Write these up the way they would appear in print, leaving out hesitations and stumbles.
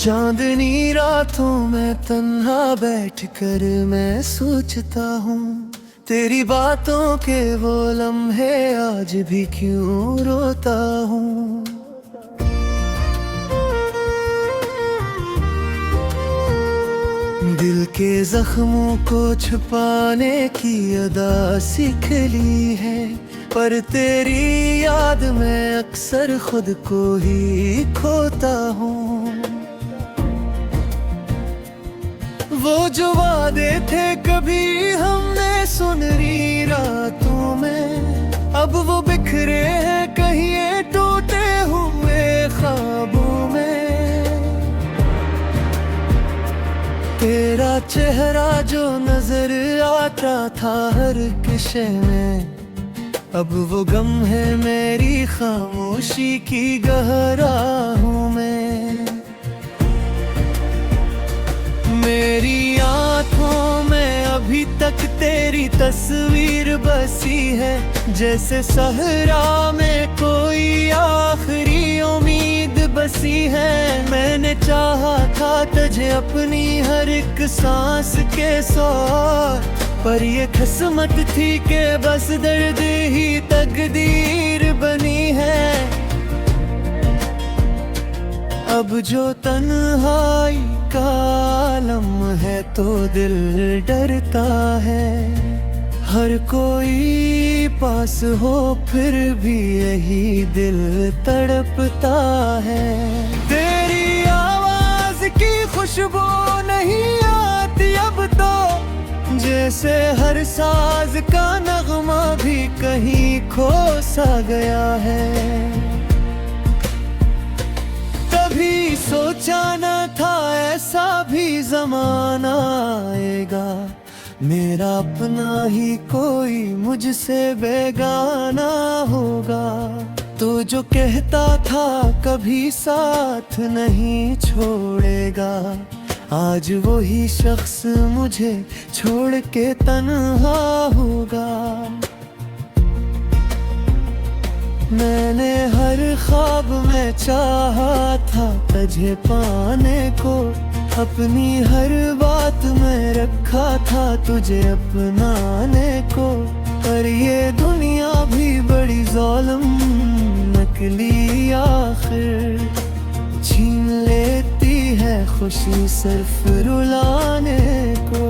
चांदनी रातों में तन्हा बैठ कर मैं सोचता हूँ, तेरी बातों के वो लम्हे आज भी क्यों रोता हूँ। दिल के जख्मों को छुपाने की अदा सीख ली है, पर तेरी याद में अक्सर खुद को ही खोता हूँ। वो जो वादे थे कभी हमने सुनहरी रातों में, अब वो बिखरे हैं कहीं ये टूटे हुए ख्वाबों में। तेरा चेहरा जो नजर आता था हर किस्से में, अब वो गम है मेरी खामोशी की गहराहों में। मेरी आँखों में अभी तक तेरी तस्वीर बसी है, जैसे सहरा में कोई आखिरी उम्मीद बसी है। मैंने चाहा था तुझे अपनी हर एक सांस के साथ, पर ये किस्मत थी कि बस दर्द ही तकदीर बनी है। अब जो तन्हाई का आलम है तो दिल डरता है, हर कोई पास हो फिर भी यही दिल तड़पता है। तेरी आवाज की खुशबू नहीं आती अब तो, जैसे हर साज का नगमा भी कहीं खो सा गया है। कभी सोचा न था ऐसा भी जमाना आएगा, मेरा अपना ही कोई मुझसे बेगाना होगा। तो जो कहता था कभी साथ नहीं छोड़ेगा, आज वही शख्स मुझे छोड़ के तन्हा होगा। मैंने हर ख्वाब में चाहा था तुझे पाने को, अपनी हर बात में रखा था तुझे अपनाने को। पर ये दुनिया भी बड़ी ज़ालिम निकली, आखिर छीन लेती है खुशी सिर्फ रुलाने को।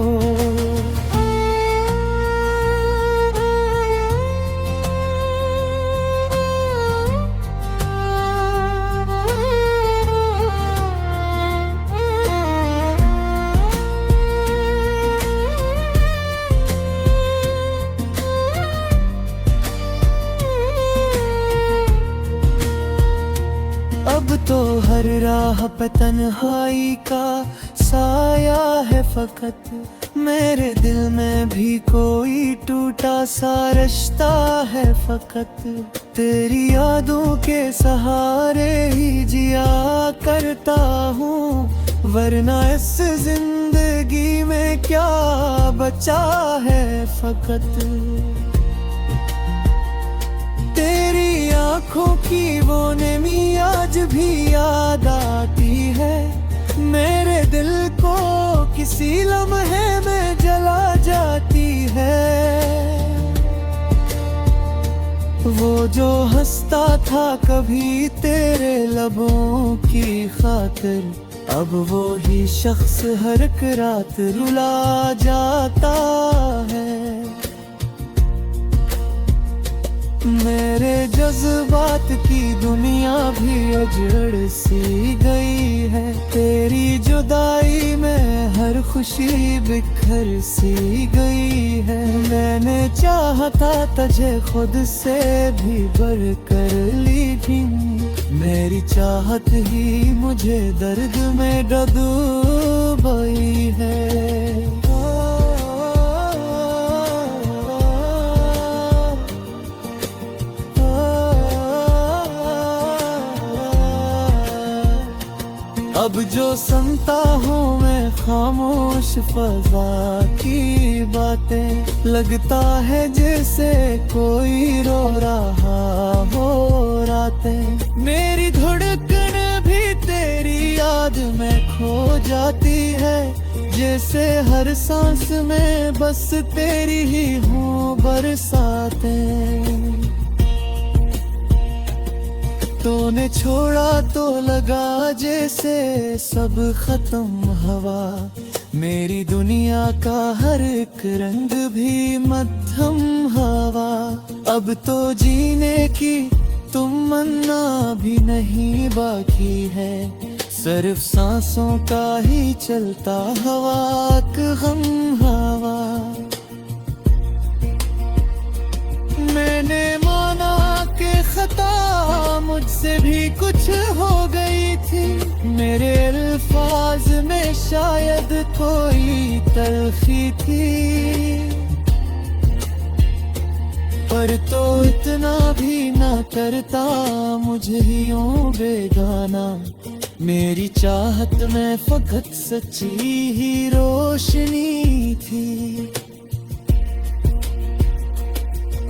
अब तो हर राह पे तन्हाई का साया है फकत, मेरे दिल में भी कोई टूटा सा रिश्ता है फकत। तेरी यादों के सहारे ही जिया करता हूँ, वरना इस जिंदगी में क्या बचा है फकत। तेरी आँखों की वो नमी आज भी याद आती है, मेरे दिल को किसी लम्हे में जला जाती है। वो जो हंसता था कभी तेरे लबों की खातिर, अब वो ही शख्स हर एक रात रुला जाता है। मेरे जज्बात की दुनिया भी उजड़ सी गई है, तेरी जुदाई में हर खुशी बिखर सी गई है। मैंने चाहा था तुझे खुद से भी बढ़ कर ली थी, मेरी चाहत ही मुझे दर्द में डूबाई है। अब जो सुनता हूँ मैं खामोश फजा की बातें, लगता है जैसे कोई रो रहा हो रातें। मेरी धड़कन भी तेरी याद में खो जाती है, जैसे हर सांस में बस तेरी ही हो बरसातें। तूने छोड़ा तो लगा जैसे सब खत्म हवा, मेरी दुनिया का हर एक रंग भी मध्यम हवा। अब तो जीने की तमन्ना भी नहीं बाकी है, सिर्फ सांसों का ही चलता हवा हम हवा। मैंने माना कि खता मुझसे भी कुछ हो गई थी, मेरे अल्फाज में शायद कोई तलखी थी, पर तो इतना भी ना करता मुझे यूं बेगाना। मेरी चाहत में फकत सच्ची ही रोशनी थी।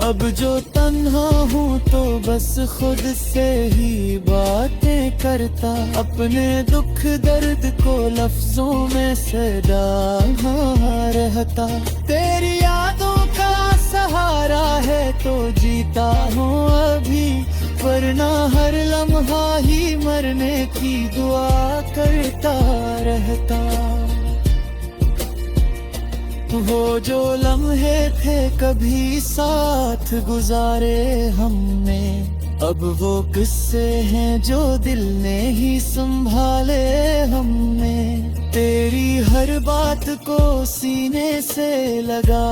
अब जो तन्हा हूँ तो बस खुद से ही बातें करता, अपने दुख दर्द को लफ्जों में सदा रहता। तेरी यादों का सहारा है तो जीता हूँ अभी, वरना हर लम्हा ही मरने की दुआ करता रहता। वो जो लम्हे थे कभी साथ गुजारे हमने, अब वो किस्से हैं जो दिल ने ही संभाले हमने। तेरी हर बात को सीने से लगा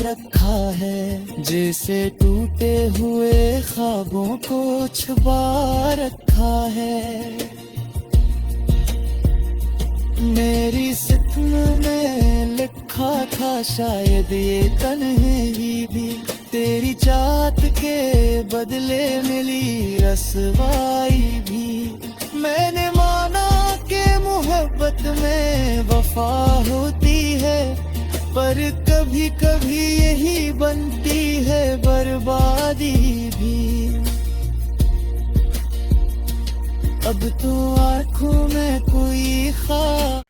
रखा है, जैसे टूटे हुए ख्वाबों को छुपा रखा है। मेरी सितम में लिखा था शायद ये तन्हाई भी, तेरी चाहत के बदले मिली रसवाई भी। मैंने माना कि मोहब्बत में वफा होती है, पर कभी कभी यही बनती है बर्बादी भी। अब तो आँखों में कोई ख्वाब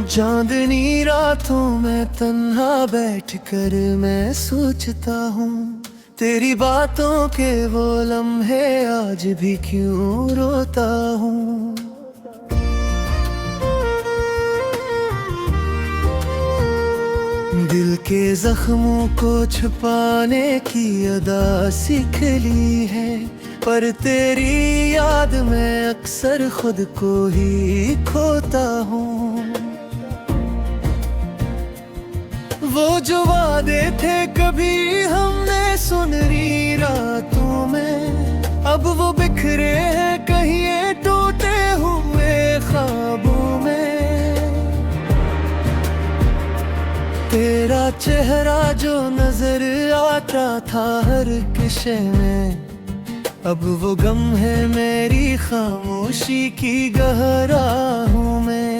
चांदनी रातों में तन्हा बैठकर मैं सोचता हूँ, तेरी बातों के वो लम्हे आज भी क्यों रोता हूँ। दिल के जख्मों को छुपाने की अदा सीख ली है, पर तेरी याद में अक्सर खुद को ही खोता हूँ। वो जो वादे थे कभी हमने सुनहरी रातों में, अब वो बिखरे हैं कहीं टूटे हुए ख्वाबों में। तेरा चेहरा जो नजर आता था हर किस्से में, अब वो गम है मेरी खामोशी की गहराहों में।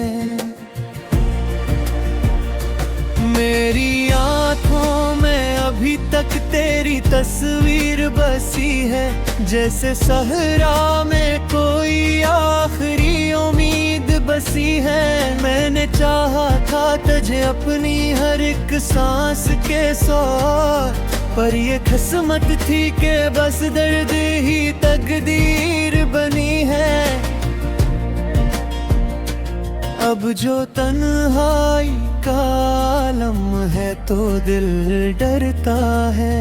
मेरी आँखों में अभी तक तेरी तस्वीर बसी है, जैसे सहरा में कोई आखिरी उम्मीद बसी है। मैंने चाहा था तुझे अपनी हर एक सांस के साथ, पर ये किस्मत थी कि बस दर्द ही तकदीर बनी है। अब जो तन्हाई का आलम है तो दिल डरता है,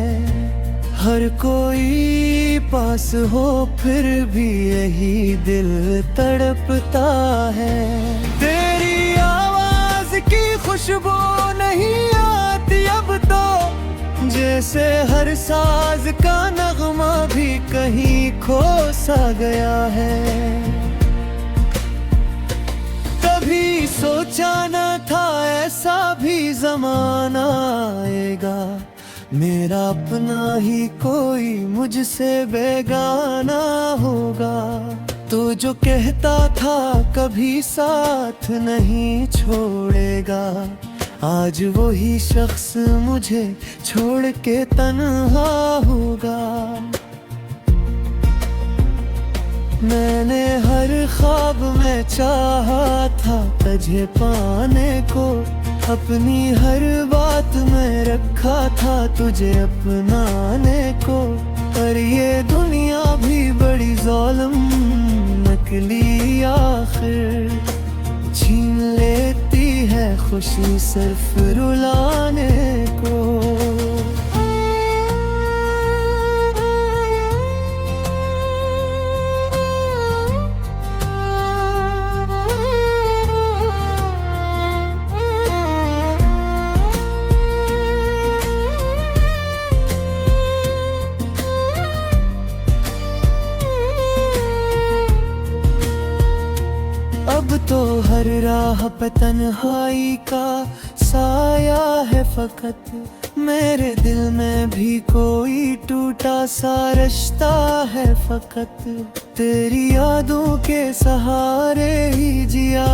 हर कोई पास हो फिर भी यही दिल तड़पता है। तेरी आवाज की खुशबू नहीं आती अब तो, जैसे हर साज का नगमा भी कहीं खो सा गया है। कभी सोचा न था ऐसा भी जमाना आएगा, मेरा अपना ही कोई मुझसे बेगाना होगा। तो जो कहता था कभी साथ नहीं छोड़ेगा, आज वही शख्स मुझे छोड़ के तन्हा होगा। मैंने हर ख्वाब में चाहा था तुझे पाने को, अपनी हर बात में रखा था तुझे अपनाने को। पर ये दुनिया भी बड़ी ज़ालिम निकली, आखिर छीन लेती है खुशी सिर्फ रुलाने को। अब तो हर राह पे तन्हाई का साया है फकत, मेरे दिल में भी कोई टूटा सा रिश्ता है फकत। तेरी यादों के सहारे ही जिया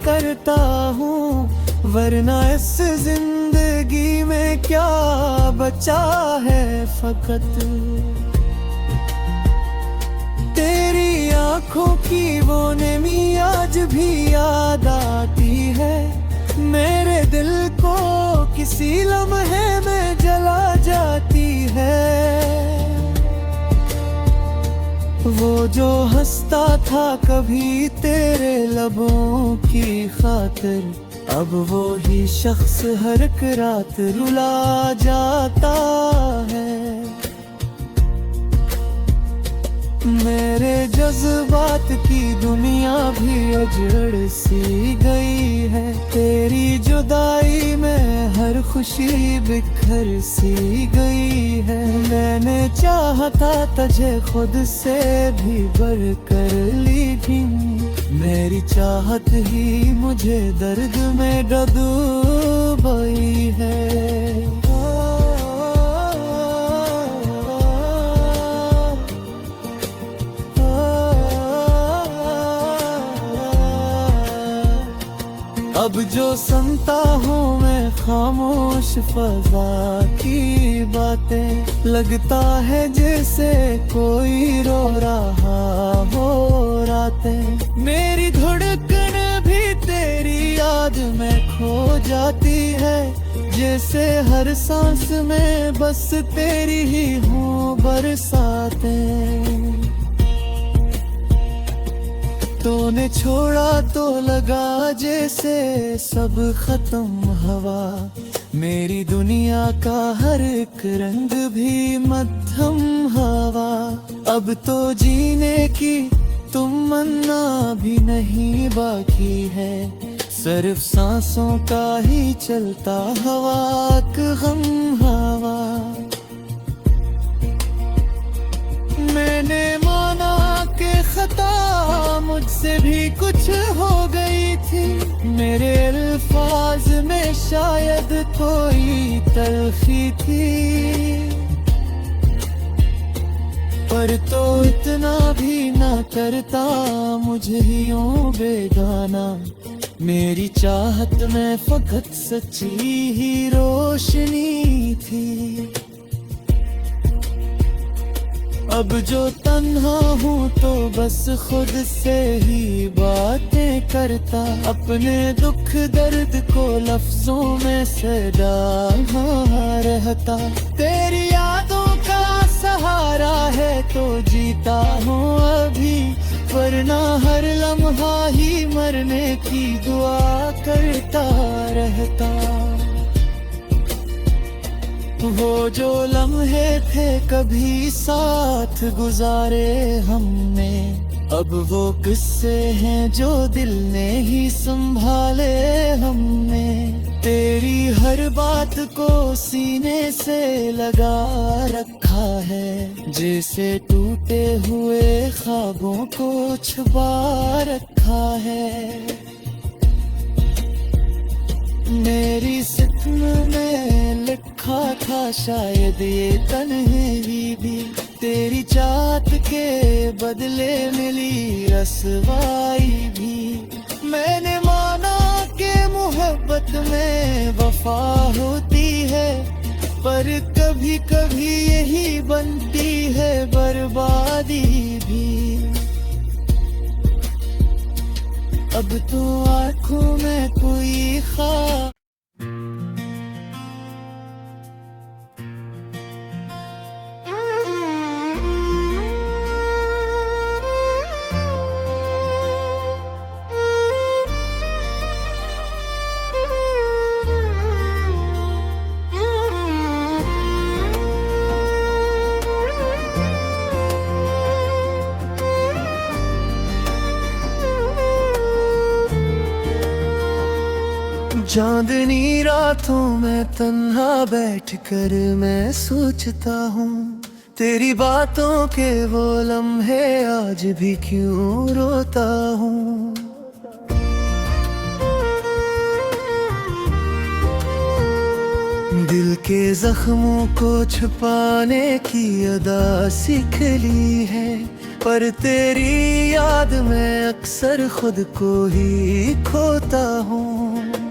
करता हूँ, वरना इस जिंदगी में क्या बचा है फकत। तेरी आँखों की वो नमी आज भी याद आती है, मेरे दिल को किसी लम्हे में जला जाती है। वो जो हंसता था कभी तेरे लबों की खातिर, अब वो ही शख्स हर एक रात रुला जाता है। मेरे जज्बात की दुनिया भी उजड़ सी गई है, तेरी जुदाई में हर खुशी बिखर सी गई है। मैंने चाहा था तुझे खुद से भी बढ़ कर ली थी, मेरी चाहत ही मुझे दर्द में डूबाई है। अब जो सुनता हूँ मैं खामोश फजा की बातें, लगता है जैसे कोई रो रहा हो रातें। मेरी धड़कन भी तेरी याद में खो जाती है, जैसे हर सांस में बस तेरी ही हूँ बरसातें। तूने छोड़ा तो लगा जैसे सब खत्म हवा, मेरी दुनिया का हर एक रंग भी मध्यम हवा। अब तो जीने की तमन्ना भी नहीं बाकी है, सिर्फ सांसों का ही चलता हवा गम हवा। मैंने माना कि खता मुझसे भी कुछ हो गई थी, मेरे अल्फाज में शायद कोई तलखी थी। पर तो इतना भी ना करता मुझे यूं बेगाना, मेरी चाहत में फकत सच्ची ही रोशनी थी। अब जो तन्हा हूँ तो बस खुद से ही बातें करता, अपने दुख दर्द को लफ्जों में से डाला रहता। तेरी यादों का सहारा है तो जीता हूँ अभी, वरना हर लम्हा ही मरने की दुआ करता रहता। वो जो लम्हे थे कभी साथ गुजारे हमने, अब वो किस्से हैं जो दिल ने ही संभाले हमने। तेरी हर बात को सीने से लगा रखा है, जैसे टूटे हुए ख्वाबों को छुपा रखा है। मेरी सितम में लिखा था शायद ये तन्हाई भी, तेरी चाहत के बदले मिली रसवाई भी। मैंने माना कि मोहब्बत में वफा होती है, पर कभी कभी यही बनती है बर्बादी भी। अब तो आँखों में कोई ख्वाब चांदनी रातों में तन्हा बैठकर मैं सोचता हूँ, तेरी बातों के वो लम्हे आज भी क्यों रोता हूँ। दिल के जख्मों को छुपाने की अदा सीख ली है, पर तेरी याद में अक्सर खुद को ही खोता हूँ।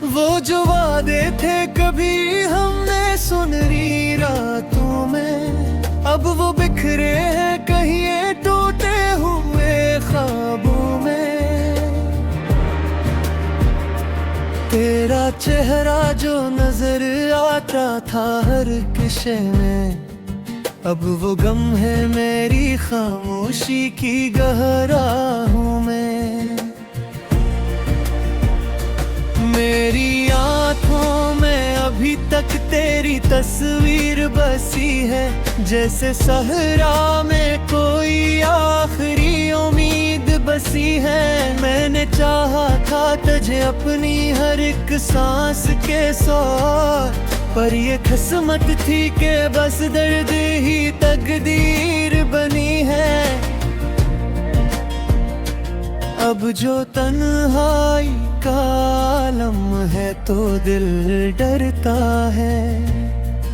वो जो वादे थे कभी हमने सुनहरी रातों में, अब वो बिखरे हैं कहीं टूटे हुए ख्वाबों में। तेरा चेहरा जो नजर आता था हर किस्से में, अब वो गम है मेरी खामोशी की गहराहों में। मेरी आँखों में अभी तक तेरी तस्वीर बसी है, जैसे सहरा में कोई आखिरी उम्मीद बसी है। मैंने चाहा था तुझे अपनी हर एक सांस के साथ, पर ये किस्मत थी कि बस दर्द ही तकदीर बनी है। अब जो तन्हाई का आलम है तो दिल डरता है,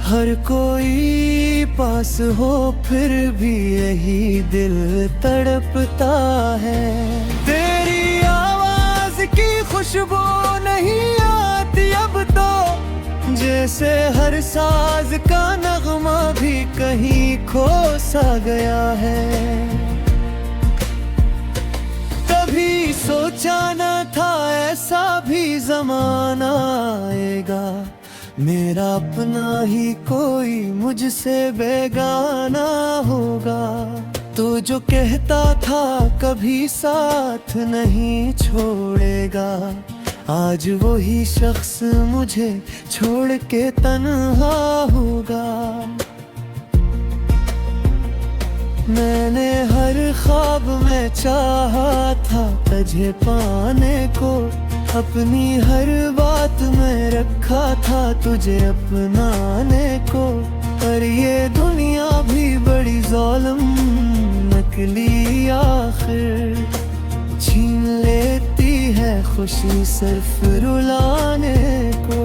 हर कोई पास हो फिर भी यही दिल तड़पता है। तेरी आवाज की खुशबू नहीं आती अब तो, जैसे हर साज का नगमा भी कहीं खो सा गया है। कभी सोचा न था ऐसा भी जमाना आएगा, मेरा अपना ही कोई मुझसे बेगाना होगा। तो जो कहता था कभी साथ नहीं छोड़ेगा, आज वही शख्स मुझे छोड़ के तन्हा होगा। मैंने हर ख्वाब में चाहा था तुझे पाने को, अपनी हर बात में रखा था तुझे अपनाने को। पर ये दुनिया भी बड़ी ज़ालिम निकली, आखिर छीन लेती है खुशी सिर्फ रुलाने को।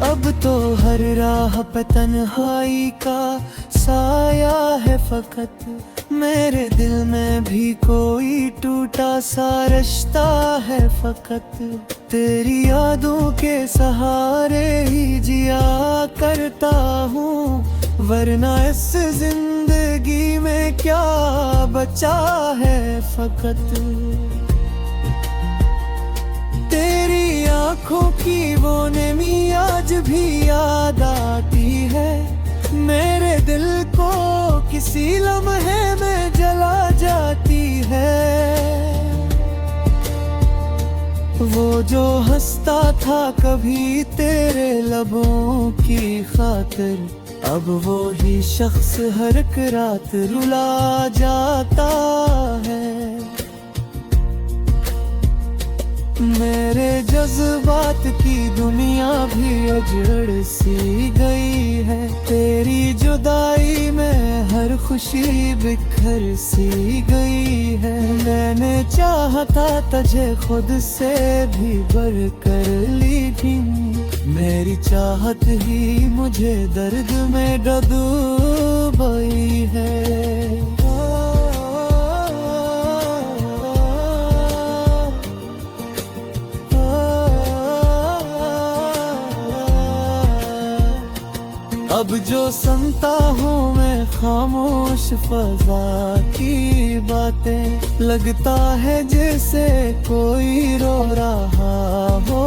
अब तो हर राह पे तन्हाई का साया है फकत, मेरे दिल में भी कोई टूटा सा रिश्ता है फकत। तेरी यादों के सहारे ही जिया करता हूँ, वरना इस जिंदगी में क्या बचा है फकत। तेरी आँखों की वो नमी आज भी याद आती है, मेरे दिल को किसी लम्हे में जला जाती है। वो जो हंसता था कभी तेरे लबों की खातिर, अब वो ही शख्स हर एक रात रुला जाता है। मेरे जज्बात की दुनिया भी उजड़ सी गई है। तेरी जुदाई में हर खुशी बिखर सी गई है। मैंने चाहा था तुझे खुद से भी बढ़ कर ली थी। मेरी चाहत ही मुझे दर्द में डूबी है। अब जो सुनता हूँ मैं खामोश फजा की बातें, लगता है जैसे कोई रो रहा हो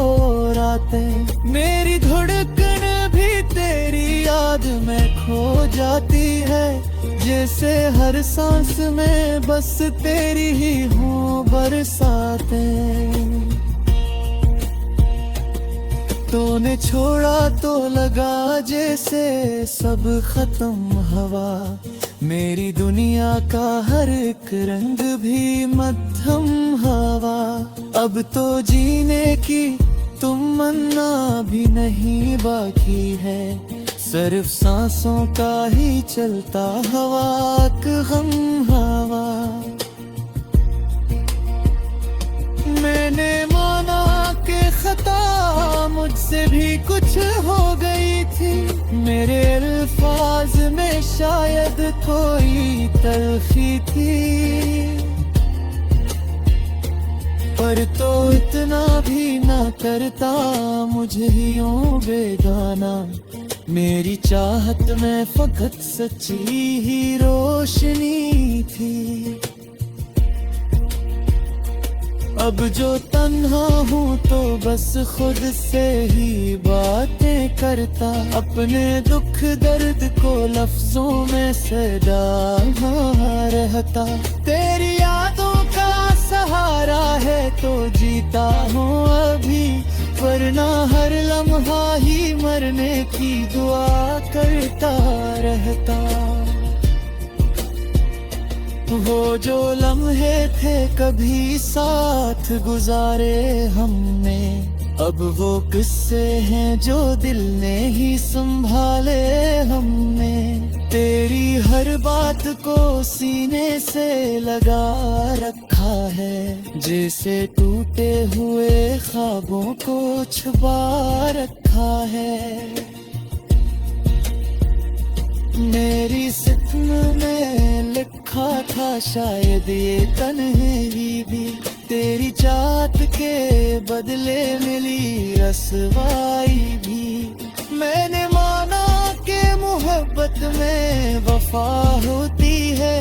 रातें। मेरी धड़कन भी तेरी याद में खो जाती है, जैसे हर सांस में बस तेरी ही हूँ बरसातें। तूने छोड़ा तो लगा जैसे सब खत्म हवा। मेरी दुनिया का हर एक रंग भी मध्यम हवा। अब तो जीने की तमन्ना भी नहीं बाकी है, सिर्फ सांसों का ही चलता हवा गम हवा। मैंने माना कि खता मुझसे भी कुछ हो गई थी। मेरे अल्फाज में शायद कोई तलखी थी, पर तो इतना भी ना करता मुझे यूं बेगाना। मेरी चाहत में फकत सच्ची ही रोशनी थी। अब जो तन्हा हूँ तो बस खुद से ही बातें करता, अपने दुख दर्द को लफ्जों में सदा रहता। तेरी यादों का सहारा है तो जीता हूँ अभी, वरना हर लम्हा ही मरने की दुआ करता रहता। वो जो लम्हे थे कभी साथ गुजारे हमने, अब वो किस्से हैं जो दिल ने ही संभाले हमने। तेरी हर बात को सीने से लगा रखा है, जैसे टूटे हुए ख्वाबों को छुपा रखा है। मेरी सितम में लिखा था शायद ये तन्हाई भी, तेरी चाहत के बदले मिली रसवाई भी। मैंने माना कि मोहब्बत में वफा होती है,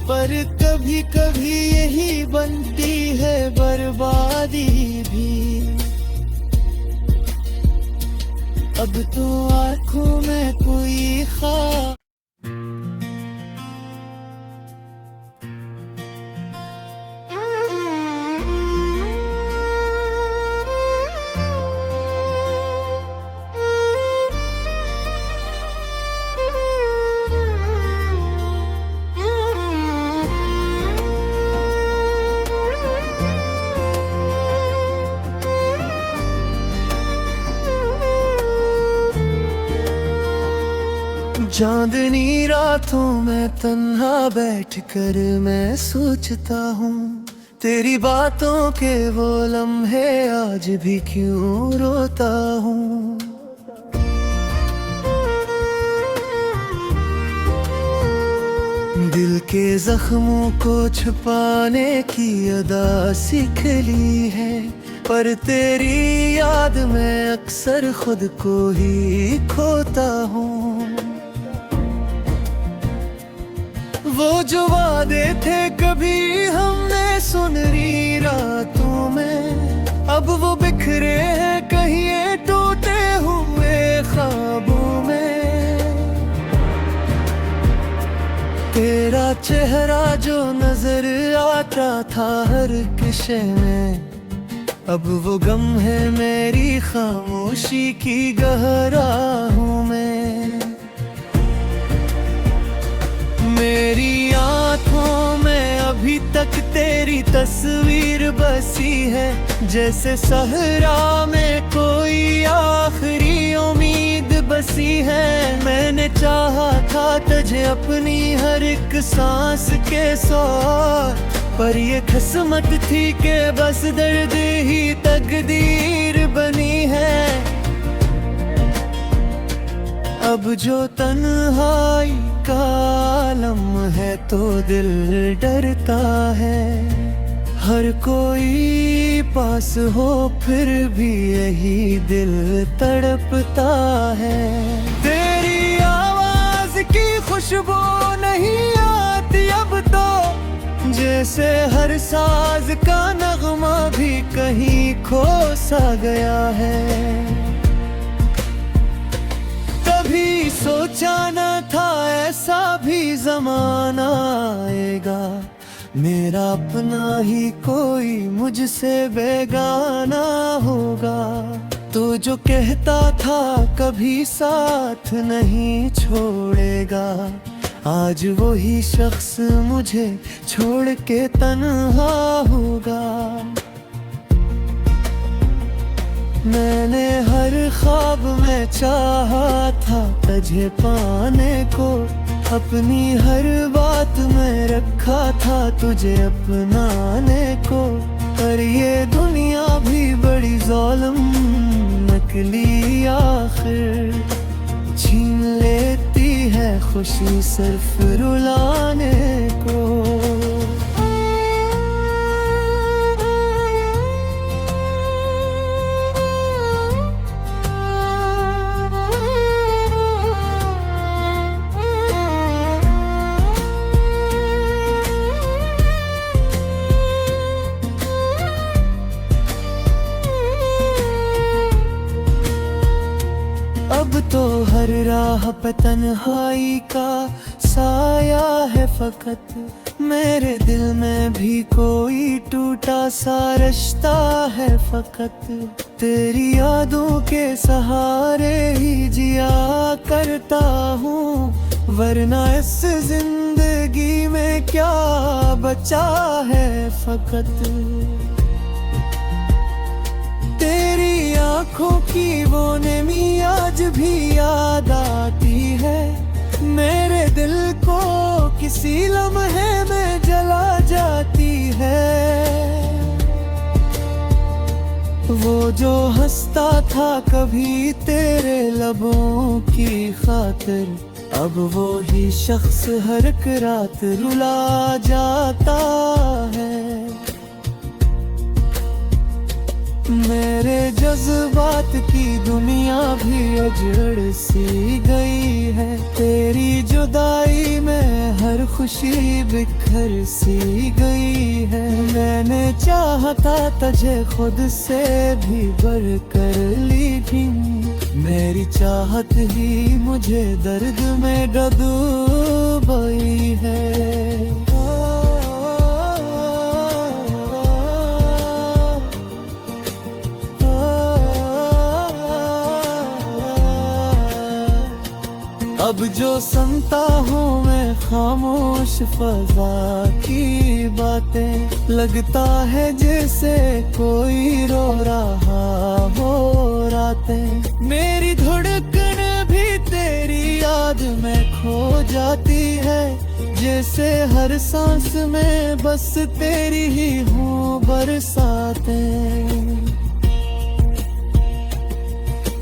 पर कभी कभी यही बनती है बर्बादी भी। अब तो आँखों में कोई ख्वाब चांदनी रातों में तन्हा बैठकर मैं सोचता हूँ, तेरी बातों के वो लम्हे आज भी क्यों रोता हूँ। दिल के जख्मों को छुपाने की अदा सीख ली है, पर तेरी याद में अक्सर खुद को ही खोता हूँ। वो जो वादे थे कभी हमने सुनहरी रातों में, अब वो बिखरे हैं कहीं टूटे हुए ख्वाबों में। तेरा चेहरा जो नजर आता था हर किस्से में, अब वो गम है मेरी खामोशी की गहराहों में। तक तेरी तस्वीर बसी है, जैसे सहरा में कोई आखिरी उम्मीद बसी है। मैंने चाहा था तुझे अपनी हर एक सांस के साथ, पर ये किस्मत थी कि बस दर्द ही तकदीर बनी है। अब जो तन्हाई का आलम है तो दिल डरता है, हर कोई पास हो फिर भी यही दिल तड़पता है। तेरी आवाज की खुशबू नहीं आती अब तो, जैसे हर साज का नगमा भी कहीं खो सा गया है। कभी सोचा न था ऐसा भी जमाना आएगा, मेरा अपना ही कोई मुझसे बेगाना होगा। तो जो कहता था कभी साथ नहीं छोड़ेगा, आज वही शख्स मुझे छोड़ के तन्हा होगा। मैंने हर ख्वाब में चाहा था तुझे पाने को, अपनी हर बात में रखा था तुझे अपनाने को। पर ये दुनिया भी बड़ी ज़ालिम निकली, आखिर छीन लेती है खुशी सिर्फ रुलाने को। अब तो हर राह पे तन्हाई का साया है फकत, मेरे दिल में भी कोई टूटा सा रिश्ता है फकत। तेरी यादों के सहारे ही जिया करता हूँ, वरना इस जिंदगी में क्या बचा है फकत। तेरी आँखों की वो नमी आज भी याद आती है, मेरे दिल को किसी लम्हे में जला जाती है। वो जो हंसता था कभी तेरे लबों की खातिर, अब वो ही शख्स हर एक रात रुला जाता है। मेरे जज्बात की दुनिया भी उजड़ सी गई है, तेरी जुदाई में हर खुशी बिखर सी गई है। मैंने चाहता तुझे खुद से भी बढ़ कर ली थी, मेरी चाहत ही मुझे दर्द में डूबी है। अब जो सुनता हूँ मैं खामोश फजा की बातें, लगता है जैसे कोई रो रहा हो रातें। मेरी धड़कन भी तेरी याद में खो जाती है, जैसे हर सांस में बस तेरी ही हूँ बरसातें।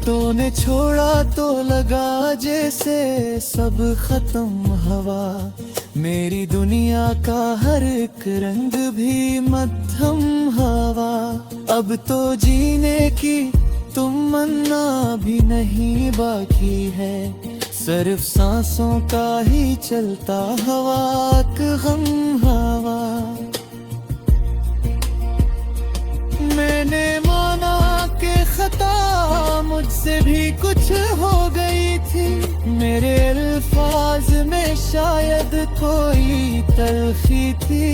तूने छोड़ा तो लगा जैसे सब खत्म हवा, मेरी दुनिया का हर एक रंग भी मध्यम हवा। अब तो जीने की तमन्ना भी नहीं बाकी है, सिर्फ सांसों का ही चलता हवा गम हवा। मैंने माना कि खता मुझसे भी कुछ हो गई थी, मेरे अल्फाज में शायद कोई तलखी थी,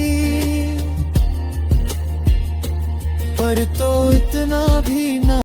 पर तो इतना भी ना